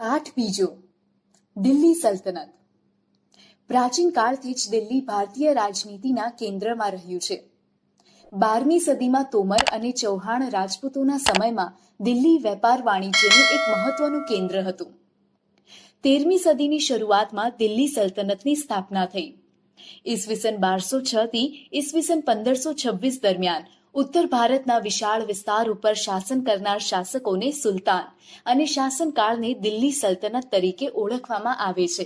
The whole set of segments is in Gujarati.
આઠ બીજો દિલ્હી સલ્તનત. પ્રાચીન કાળથી જ દિલ્હી ભારતીય રાજનીતિના કેન્દ્રમાં રહ્યું છે. 12મી સદીમાં તોમર અને ચૌહાણ રાજપૂતોના સમયમાં દિલ્હી વેપાર વાણિજ્યનું એક મહત્વનું કેન્દ્ર હતું. 13મી સદીની શરૂઆતમાં દિલ્હી સલ્તનતની સ્થાપના થઈ. ઈસવીસન 1206 થી ઈસવીસન 1526 દરમિયાન ઉત્તર ભારતના વિશાળ વિસ્તાર ઉપર શાસન કરનાર શાસકોને સુલતાન અને શાસનકાળને દિલ્હી સલ્તનત તરીકે ઓળખવામાં આવે છે.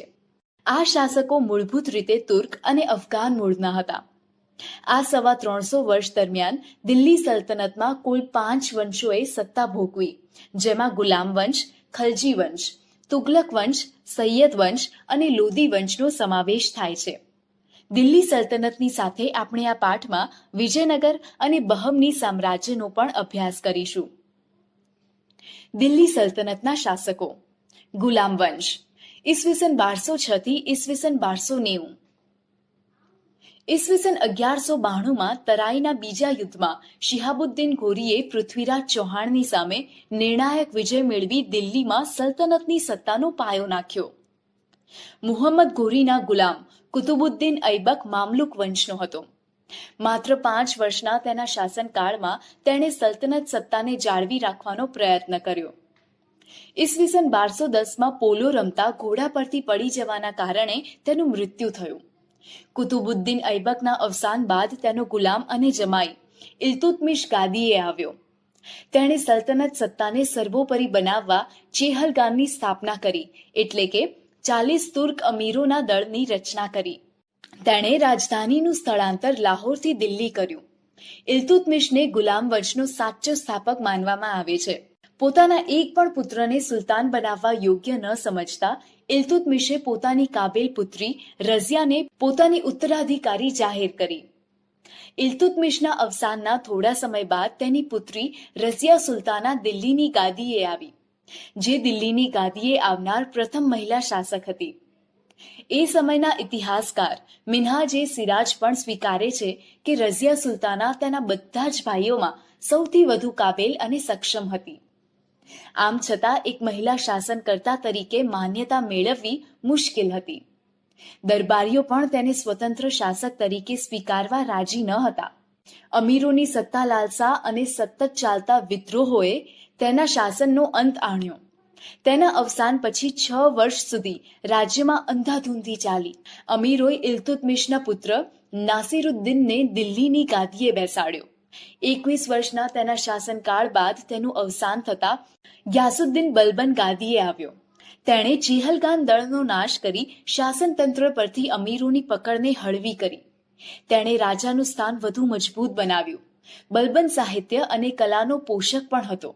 આ શાસકો મૂળભૂત રીતે તુર્ક અને અફઘાન મૂળના હતા. આ 350 વર્ષ દરમિયાન દિલ્હી સલ્તનતમાં કુલ 5 વંશોએ સત્તા ભોગવી, જેમાં ગુલામ વંશ, ખલજી વંશ, તુગલક વંશ, સૈયદ વંશ અને લોદી વંશનો સમાવેશ થાય છે. દિલ્હી સલ્તનતની સાથે આપણે આ પાઠમાં વિજયનગર અને બહમની સામ્રાજ્યનો પણ અભ્યાસ કરીશું. દિલ્હી સલ્તનતના શાસકો. ગુલામ વંશ ઈસવીસન 1206 થી ઈસવીસન 1290. ઈસવીસન 1192માં તરાઈના બીજા યુદ્ધમાં શિહાબુદ્દીન ઘોરીએ પૃથ્વીરાજ ચૌહાણની સામે નિર્ણાયક વિજય મેળવી દિલ્હીમાં સલ્તનતની સત્તાનો પાયો નાખ્યો. મુહમ્મદ ઘોરીના ગુલામ કુતુબુદ્દીન ઐબક મામલુક વંશનો હતો. માત્ર 5 વર્ષના તેના શાસનકાળમાં તેણે સલ્તનત સત્તાને જાળવી રાખવાનો પ્રયત્ન કર્યો. ઈસવીસન 1210માં પોલો રમતા ઘોડા પરથી પડી જવાના કારણે તેનું મૃત્યુ થયું. કુતુબુદ્દીન ઐબકના અવસાન બાદ તેનો ગુલામ અને જમાઈ ઇલ્તુત્મિશ ગાદીએ આવ્યો. તેણે સલ્તનત સત્તાને સર્વોપરી બનાવવા ચેહલગાનની સ્થાપના કરી, એટલે કે 40 તુર્ક અમીરોના દળની રચના કરી. તેણે રાજધાનીનું સ્થળાંતર લાહોરથી દિલ્હી કર્યું. ઇલ્તુત્મિશને ગુલામ વંશનો સાચો સ્થાપક માનવામાં આવે છે. પોતાના એક પણ પુત્રને સુલતાન બનાવવા યોગ્ય ન સમજતા ઇલ્તુત્મિશે પોતાની કાબેલ પુત્રી રઝિયાને પોતાની ઉત્તરાધિકારી જાહેર કરી. ઇલ્તુત્મિશના અવસાનના થોડા સમય બાદ તેની પુત્રી રઝિયા સુલતાના દિલ્હીની ગાદીએ આવી, જે દિલ્હીની ગાદીએ આવનાર પ્રથમ મહિલા શાસક હતી. એ સમયના ઇતિહાસકાર મિન્હાજ-એ સિરાજ પણ સ્વીકારે છે કે રઝિયા સુલતાના તેના બધા જ ભાઈઓમાં સૌથી વધુ કાબેલ અને સક્ષમ હતી. આમ છતાં એક મહિલા શાસનકર્તા તરીકે માન્યતા મેળવવી મુશ્કેલ હતી. દરબારીઓ પણ તેને સ્વતંત્ર શાસક તરીકે સ્વીકારવા રાજી ન હતા. અમીરોની સત્તા લાલસા અને સતત ચાલતા વિદ્રોહોએ તેના શાસનનો અંત આણ્યો. તેના અવસાન પછી 6 વર્ષ સુધી રાજ્યમાં અંધાધૂંધી ચાલી. અમીરોએ ઇલ્તુત્મિશના પુત્ર નાસિરુદ્દીનને દિલ્હીની ગાદીએ બેસાડ્યો. 21 વર્ષના તેના શાસનકાળ બાદ તેનું અવસાન થતાં ગ્યાસુદ્દીન બલબન ગાદીએ આવ્યો. તેણે ચેહલગાન દળનો નાશ કરી શાસનતંત્ર પરથી અમીરોની પકડને હળવી કરી. તેણે રાજાનું સ્થાન વધુ મજબૂત બનાવ્યું. બલબન સાહિત્ય અને કલાનો પોષક પણ હતો.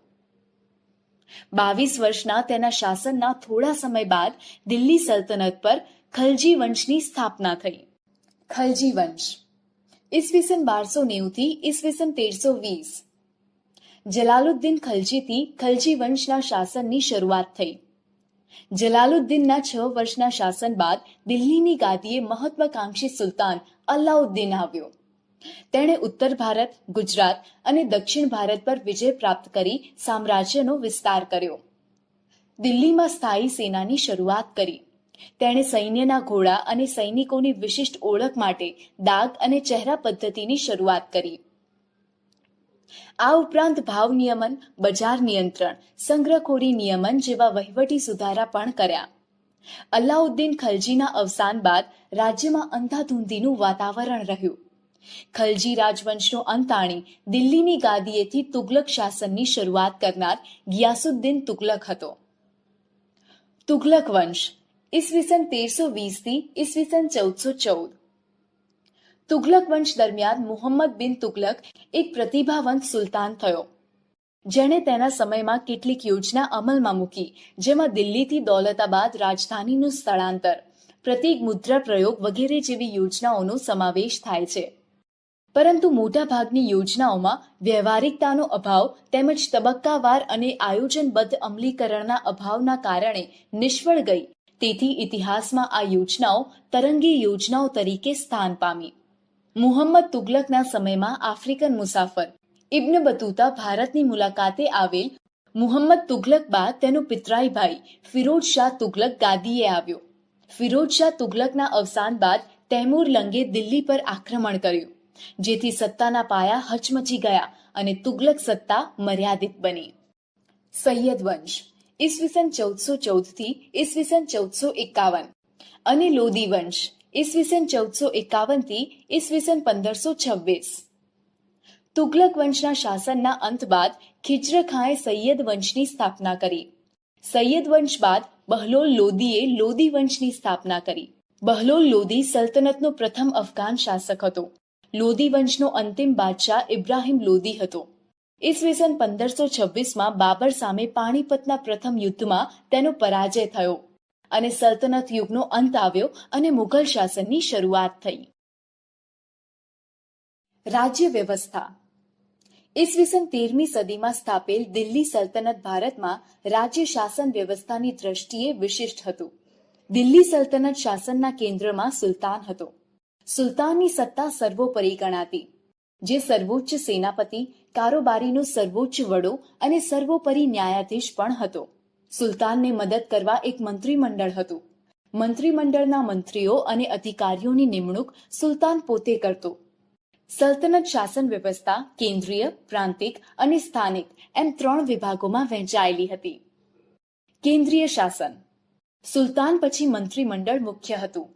22 વર્ષના તેના શાસનના થોડા સમય બાદ દિલ્હી સલ્તનત પર ખલજી વંશની સ્થાપના થઈ. ખલજી વંશ ઈસવીસન 1290 થી ઈસવીસન 1320. જલાલુદ્દીન ખલજીથી ખલજી વંશના શાસનની શરૂઆત થઈ. જલાલુદ્દીનના 6 વર્ષના શાસન બાદ દિલ્હીની ગાદીએ મહત્વાકાંક્ષી સુલતાન અલાઉદ્દીન આવ્યો. તેણે ઉત્તર ભારત, ગુજરાત અને દક્ષિણ ભારત પર વિજય પ્રાપ્ત કરી સામ્રાજ્યનો વિસ્તાર કર્યો. દિલ્હીમાં સ્થાયી સેનાની શરૂઆત કરી. તેણે સૈન્યના ઘોડા અને સૈનિકોની વિશિષ્ટ ઓળખ માટે દાગ અને ચહેરા પદ્ધતિની શરૂઆત કરી. આ ઉપરાંત ભાવ નિયમન, બજાર નિયંત્રણ, સંગ્રહખોરી નિયમન જેવા વહીવટી સુધારા પણ કર્યા. અલાઉદ્દીન ખલજીના અવસાન બાદ રાજ્યમાં અંધાધૂંધીનું વાતાવરણ રહ્યું. ખલજી રાજવંશનો અંત આણી દિલ્હીની ગાદીએથી તુગલક શાસનની શરૂઆત કરનાર ગિયાસુદ્દીન તુગલક હતો. તુગલક વંશ ઈસવીસન 1320 થી ઈસવીસન 1414. તુગલક વંશ દરમિયાન મુહમ્મદ બિન તુગલક એક પ્રતિભાવંત સુલતાન થયો, જેણે તેના સમયમાં કેટલીક યોજના અમલમાં મૂકી, જેમાં દિલ્હીથી દૌલતાબાદ રાજધાનીનું સ્થળાંતર, પ્રતિક મુદ્રા પ્રયોગ વગેરે જેવી યોજનાઓનો સમાવેશ થાય છે. પરંતુ મોટાભાગની યોજનાઓમાં વ્યવહારિકતાનો અભાવ તેમજ તબક્કાવાર અને આયોજનબદ્ધ અમલીકરણના અભાવના કારણે નિષ્ફળ ગઈ. તેથી ઇતિહાસમાં આ યોજનાઓ તરંગી યોજનાઓ તરીકે સ્થાન પામી. મુહમ્મદ તુગલકના સમયમાં આફ્રિકન મુસાફર ઇબ્ન બતુતા ભારતની મુલાકાતે આવેલ મુહમ્મદ તુગલક બાદ તેનો પિતરાઈ ભાઈ ફિરોઝ શાહ તુગલક ગાદીએ આવ્યો. ફિરોઝ શાહ તુગલકના અવસાન બાદ તૈમૂર લંગે દિલ્હી પર આક્રમણ કર્યું, જેથી સત્તાના પાયા હચમચી ગયા અને તુગલક સત્તા મર્યાદિત બની. સૈયદ વંશ ઈસવીસન 1414 થી ઈસવીસન 1451 અને લોદી વંશ ઈસવીસન 1451 થી ઈસવીસન 1526. તુગલક વંશના શાસનના અંત બાદ ખિજ્ર ખાંએ સૈયદ વંશની સ્થાપના કરી. સૈયદ વંશ બાદ બહલોલ લોદીએ લોદી વંશની સ્થાપના કરી. બહલોલ લોદી સલ્તનતનો પ્રથમ અફઘાન શાસક હતો. લોદી વંશનો અંતિમ બાદશાહ ઇબ્રાહિમ લોદી હતો. ઈસવીસન 1526માં બાબર સામે પાણીપતના પ્રથમ યુદ્ધમાં તેનો પરાજય થયો અને સલ્તનત યુગનો અંત આવ્યો અને મુઘલ શાસનની શરૂઆત થઈ. રાજ્ય વ્યવસ્થા ઈસવીસન 13મી સદીમાં સ્થાપેલ દિલ્હી સલ્તનત ભારતમાં રાજ્ય શાસન વ્યવસ્થાની દ્રષ્ટિએ વિશિષ્ટ હતું. દિલ્હી સલ્તનત શાસનના કેન્દ્રમાં સુલતાન હતો. સુલતાનની સત્તા સર્વોપરી ગણાતી, જે સર્વોચ્ચ સેનાપતિ, કારોબારીનો સર્વોચ્ચ વડો અને સર્વોપરી ન્યાયાધીશ પણ હતો. સુલતાનને મદદ કરવા એક મંત્રીમંડળ હતું. મંત્રીમંડળના મંત્રીઓ અને અધિકારીઓની નિમણૂક સુલતાન પોતે કરતો. સલ્તનત શાસન વ્યવસ્થા કેન્દ્રીય, પ્રાંતિક અને સ્થાનિક એમ 3 વિભાગોમાં વહેંચાયેલી હતી. કેન્દ્રીય શાસન સુલતાન પછી મંત્રીમંડળ મુખ્ય હતું.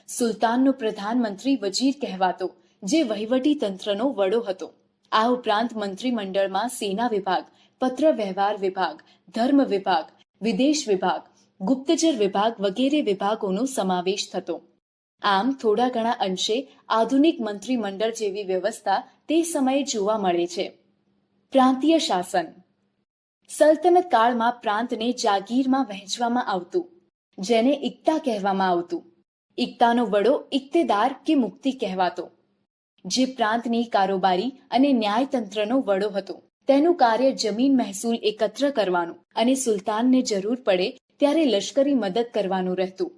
સુલતાનનો પ્રધાનમંત્રી વજીર કહેવાતો, જે વહીવટી તંત્રનો વડો હતો. આ ઉપરાંત મંત્રીમંડળમાં સેના વિભાગ, પત્ર વ્યવહાર વિભાગ, ધર્મ વિભાગ, વિદેશ વિભાગ, ગુપ્તચર વિભાગ વગેરે વિભાગોનો સમાવેશ થતો. આમ થોડા ઘણા અંશે આધુનિક મંત્રીમંડળ જેવી વ્યવસ્થા તે સમયે જોવા મળે છે. પ્રાંતીય શાસન સલ્તનત કાળમાં પ્રાંતને જાગીરમાં વહેંચવામાં આવતું, જેને ઇક્તા કહેવામાં આવતું. ઇક્તાનો વડો ઇક્તેદાર કે મુક્તિ કહેવાતો, જે પ્રાંતની કારોબારી અને ન્યાયતંત્રનો વડો હતો. તેનું કાર્ય જમીન મહેસૂલ એકત્ર કરવાનું અને સુલતાનને જરૂર પડે ત્યારે લશ્કરી મદદ કરવાનું રહેતું.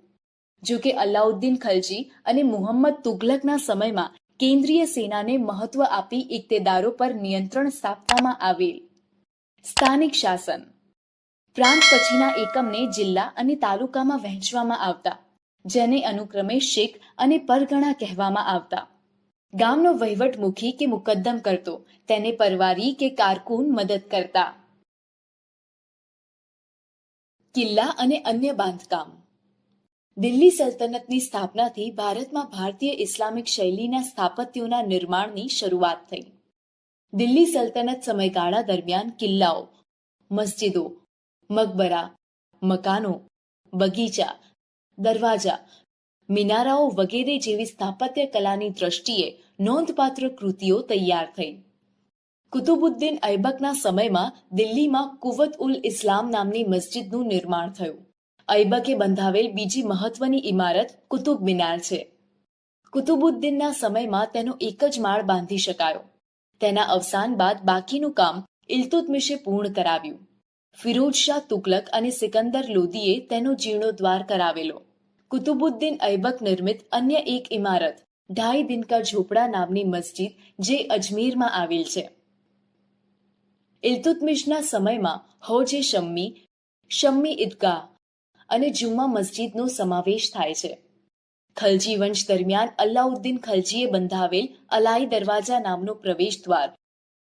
જો કે અલાઉદ્દીન ખલજી અને મુહમ્મદ તુગલકના સમયમાં કેન્દ્રીય સેનાને મહત્વ આપી ઇક્તેદારો પર નિયંત્રણ સ્થાપવામાં આવેલ. સ્થાનિક શાસન પ્રાંત પછીના એકમને જિલ્લા અને તાલુકામાં વહેંચવામાં આવતા, જેને અનુક્રમે શીખ અને પરગણા કહેવામાં આવતા. ગામનો વહીવટ મુખી કે મુકદ્દમ કરતો, તેને પરવારી કે કારકુન મદદ કરતા. કિલ્લા અને અન્ય બાંધકામ દિલ્હી સલ્તનતની સ્થાપનાથી ભારતમાં ભારતીય ઇસ્લામિક શૈલીના સ્થાપત્યોના નિર્માણની શરૂઆત થઈ. દિલ્હી સલ્તનત સમયગાળા દરમિયાન કિલ્લાઓ, મસ્જિદો, મકબરા, મકાનો, બગીચા, દરવાજા, મિનારાઓ વગેરે જેવી સ્થાપત્ય કલાની દ્રષ્ટિએ નોંધપાત્ર કૃતિઓ તૈયાર થઈ. કુતુબુદ્દીન ઐબકના સમયમાં દિલ્હીમાં કુવત ઉલ ઇસ્લામ નામની મસ્જિદનું નિર્માણ થયું. ઐબકે બંધાવેલ બીજી મહત્વની ઇમારત કુતુબ મિનાર છે. કુતુબુદ્દીનના સમયમાં તેનો એક જ માળ બાંધી શકાયો. તેના અવસાન બાદ બાકીનું કામ ઇલ્તુત્મિશે પૂર્ણ કરાવ્યું. ફિરોઝ શાહ તુગલક અને સિકંદર લોદીએ તેનો જીર્ણોદ્ધાર કરાવેલો. કુતુબુદ્દીન ઐબક નિર્મિત અન્ય એક ઇમારત ઢાઈ દિન કા ઝોપડા નામની મસ્જિદ, જે અજમેરમાં આવેલ છે. ઇલ્તુત્મિશના સમયમાં હૌજે શમ્મી, શમ્મી ઈદગાહ અને જુમ્મા મસ્જિદનો સમાવેશ થાય છે. ખલજી વંશ દરમિયાન અલાઉદ્દીન ખલજીએ બંધાવેલ અલાઈ દરવાજા નામનો પ્રવેશ દ્વાર,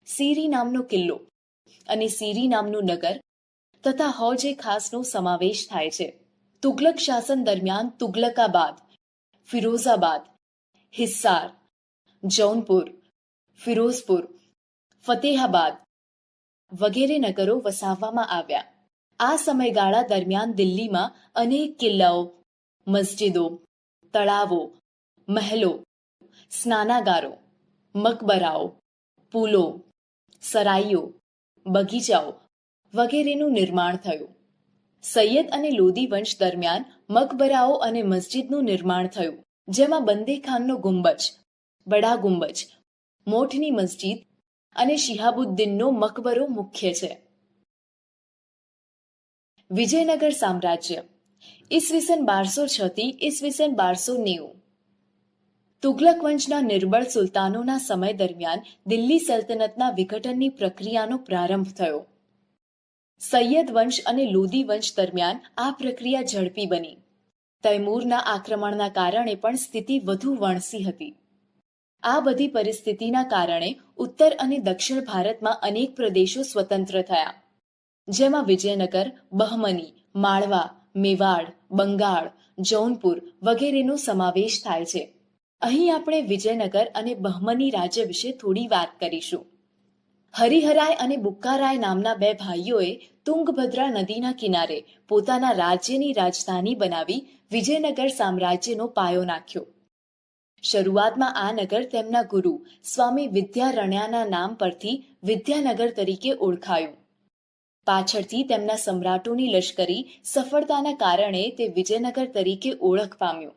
સીરી નામનો કિલ્લો અને સીરી નામનું નગર તથા હૌજે ખાસનો સમાવેશ થાય છે. તુગલક શાસન દરમિયાન તુગલકાબાદ, ફિરોઝાબાદ, હિસ્સાર, જૌનપુર, ફિરોઝપુર, ફતેહાબાદ વગેરે નગરો વસાવવામાં આવ્યા. આ સમયગાળા દરમિયાન દિલ્હીમાં અનેક કિલ્લાઓ, મસ્જિદો, તળાવો, મહેલો, સ્નાનાગારો, મકબરાઓ, પુલો, સરાઈઓ, બગીચાઓ વગેરેનું નિર્માણ થયું. સૈયદ અને લોદી વંશ દરમિયાન મકબરાઓ અને મસ્જિદનું નિર્માણ થયું, જેમાં બંદે ખાનનો ગુંબજ, બડા ગુંબજ, મોઠની મસ્જિદ અને શિહાબુદ્દીનનો મકબરો મુખ્ય છે. વિજયનગર સામ્રાજ્ય ઈસવીસન 1206 થી ઈસવીસન 1290. તુગલક વંશના નિર્બળ સુલતાનોના સમય દરમિયાન દિલ્હી સલ્તનતના વિઘટનની પ્રક્રિયાનો પ્રારંભ થયો. સૈયદ વંશ અને લોદી વંશ દરમિયાન આ પ્રક્રિયા ઝડપી બની. તૈમૂરના આક્રમણના કારણે પણ સ્થિતિ વધુ વણસી હતી. આ બધી પરિસ્થિતિના કારણે ઉત્તર અને દક્ષિણ ભારતમાં અનેક પ્રદેશો સ્વતંત્ર થયા, જેમાં વિજયનગર, બહમની, માળવા, મેવાડ, બંગાળ, જૌનપુર વગેરેનો સમાવેશ થાય છે. અહીં આપણે વિજયનગર અને બહમની રાજ્ય વિશે થોડી વાત કરીશું. હરિહરાય અને બુક્કારાય નામના બે ભાઈઓએ તુંગભદ્રા નદીના કિનારે પોતાના રાજ્યની રાજધાની બનાવી વિજયનગર સામ્રાજ્યનો પાયો નાખ્યો. શરૂઆતમાં આ નગર તેમના ગુરુ સ્વામી વિદ્યારણ્યના નામ પરથી વિદ્યાનગર તરીકે ઓળખાયું. પાછળથી તેમના સમ્રાટોની લશ્કરી સફળતાના કારણે તે વિજયનગર તરીકે ઓળખ પામ્યું.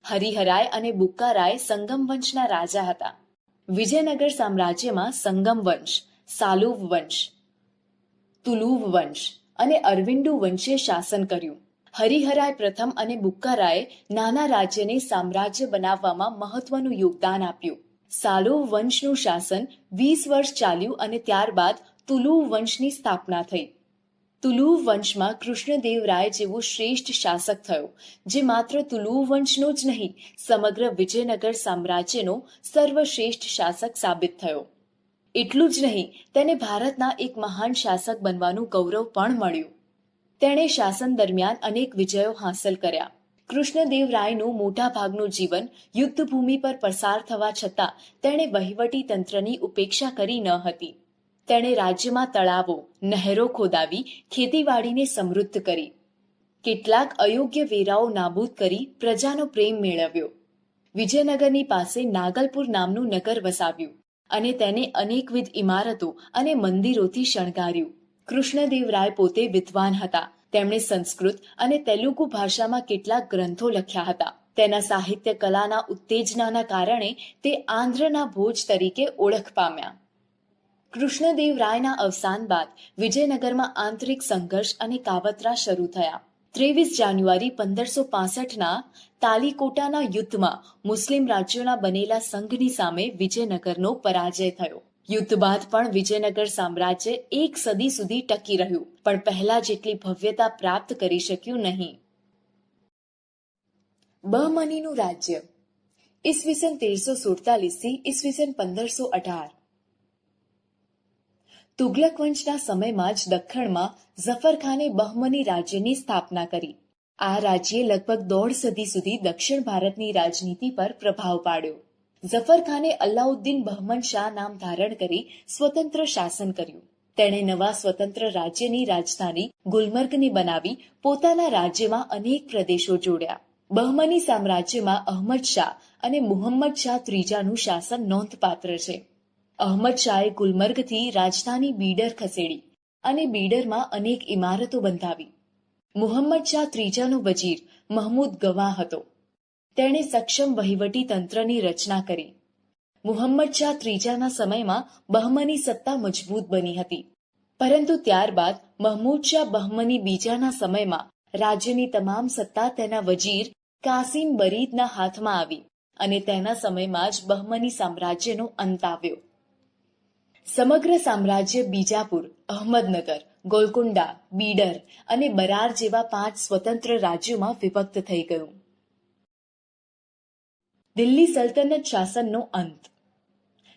હરિહરાય અને બુક્કારાય સંગમ વંશના રાજા હતા. વિજયનગર સામ્રાજ્યમાં સંગમ વંશ, સાલુવ વંશ, તુલુવ વંશ અને અરવિંદુ વંશે શાસન કર્યું. હરિહરાય પ્રથમ અને બુક્કારાયે નાના રાજ્યને સામ્રાજ્ય બનાવવામાં મહત્વનું યોગદાન આપ્યું. સાલુવ વંશનું શાસન 20 વર્ષ ચાલ્યું અને ત્યારબાદ તુલુવ વંશની સ્થાપના થઈ. તુલુવ વંશમાં કૃષ્ણદેવરાય જેવો શ્રેષ્ઠ શાસક થયો, જે માત્ર તુલુવ વંશનો જ નહીં, સમગ્ર વિજયનગર સામ્રાજ્યનો સર્વશ્રેષ્ઠ શાસક સાબિત થયો. એટલું જ નહીં, તેને ભારતના એક મહાન શાસક બનવાનું ગૌરવ પણ મળ્યું. તેણે શાસન દરમિયાન અનેક વિજયો હાંસલ કર્યા. કૃષ્ણદેવરાયનું મોટા ભાગનું જીવન યુદ્ધભૂમિ પર પસાર થવા છતાં તેણે વહીવટી તંત્રની ઉપેક્ષા કરી ન હતી. તેણે રાજ્યમાં તળાવો, નહેરો ખોદાવી ખેતીવાડીને સમૃદ્ધ કરી. કેટલાક અયોગ્ય વેરાઓ નાબૂદ કરી પ્રજાનો પ્રેમ મેળવ્યો. વિજયનગરની પાસે નાગલપુર નામનું નગર વસાવ્યું અને તેને અનેકવિધ ઇમારતો અને મંદિરોથી શણગાર્યું. કૃષ્ણદેવરાય પોતે વિદ્વાન હતા. તેમણે સંસ્કૃત અને તેલુગુ ભાષામાં કેટલાક ગ્રંથો લખ્યા હતા. તેના સાહિત્ય કલાના ઉત્તેજનાના કારણે તે આંધ્રના ભોજ તરીકે ઓળખ પામ્યા. કૃષ્ણદેવરાયના અવસાન બાદ વિજયનગરમાં આંતરિક સંઘર્ષ અને કાવતરા શરૂ થયા. 23 જાન્યુઆરી 1565ના તાલીકોટાના યુદ્ધમાં મુસ્લિમ રાજ્યોના બનેલા સંઘની સામે વિજયનગરનો પરાજય થયો. યુદ્ધ બાદ પણ વિજયનગર સામ્રાજ્ય એક સદી સુધી ટકી રહ્યું, પણ પહેલા જેટલી ભવ્યતા પ્રાપ્ત કરી શક્યું નહીં. બહમનીનું રાજ્ય ઈસવીસન 1347 થી ઈસવીસન 1518. તુગલક વંશના સમયમાં જ દખ્ખણમાં ઝફરખાને બહમની રાજ્યની સ્થાપના કરી. આ રાજ્યે લગભગ 1.5 સદી સુધી દક્ષિણ ભારતની રાજનીતિ પર પ્રભાવ પાડ્યો. ઝફરખાને અલ્લાઉદ્દીન બહમન શાહ નામ ધારણ કરી સ્વતંત્ર શાસન કર્યું. તેણે નવા સ્વતંત્ર રાજ્યની રાજધાની ગુલમર્ગને બનાવી પોતાના રાજ્યમાં અનેક પ્રદેશો જોડ્યા. બહમની સામ્રાજ્યમાં અહમદ શાહ અને મુહમ્મદ શાહ ત્રીજાનું શાસન નોંધપાત્ર છે. અહમદ શાહે ગુલમર્ગથી રાજધાની બીડર ખસેડી અને બીડરમાં અનેક ઇમારતો બંધાવી. મુહમ્મદ શાહ ત્રીજાનો વજીર મહમૂદ ગવા હતો. તેણે સક્ષમ વહીવટી તંત્રની રચના કરી. મુહમ્મદ શાહ ત્રીજાના સમયમાં બહમની સત્તા મજબૂત બની હતી, પરંતુ ત્યારબાદ મહમૂદ શાહ બહમની બીજાના સમયમાં રાજ્યની તમામ સત્તા તેના વજીર કાસિમ બરીદના હાથમાં આવી અને તેના સમયમાં જ બહમની સામ્રાજ્યનો અંત આવ્યો. સમગ્ર સામ્રાજ્ય બીજાપુર, અહમદનગર, ગોલકોન્ડા, બીડર અને બરાર જેવા 5 સ્વતંત્ર રાજ્યોમાં વિભક્ત થઈ ગયું. દિલ્હી સલ્તનત શાસનનો અંત.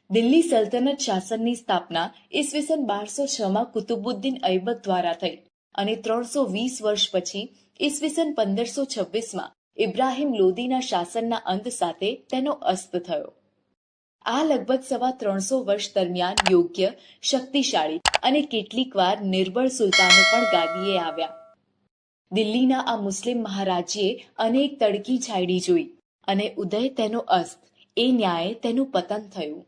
દિલ્હી સલ્તનત શાસનની સ્થાપના ઈસવીસન 1206માં કુતુબુદ્દીન ઐબક દ્વારા થઈ અને 320 વર્ષ પછી ઈસવીસન 1526માં ઇબ્રાહિમ લોદીના શાસનના અંત સાથે તેનો અસ્ત થયો. આ લગભગ 350 વર્ષ દરમિયાન યોગ્ય, શક્તિશાળી અને કેટલીકવાર નિર્બળ સુલતાનો પણ ગાદીએ આવ્યા. દિલ્હીના આ મુસ્લિમ મહારાજ્યે અનેક તડકી છાયડી જોઈ અને ઉદય તેનો અસ્ત, એ ન્યાયે તેનું પતન થયું.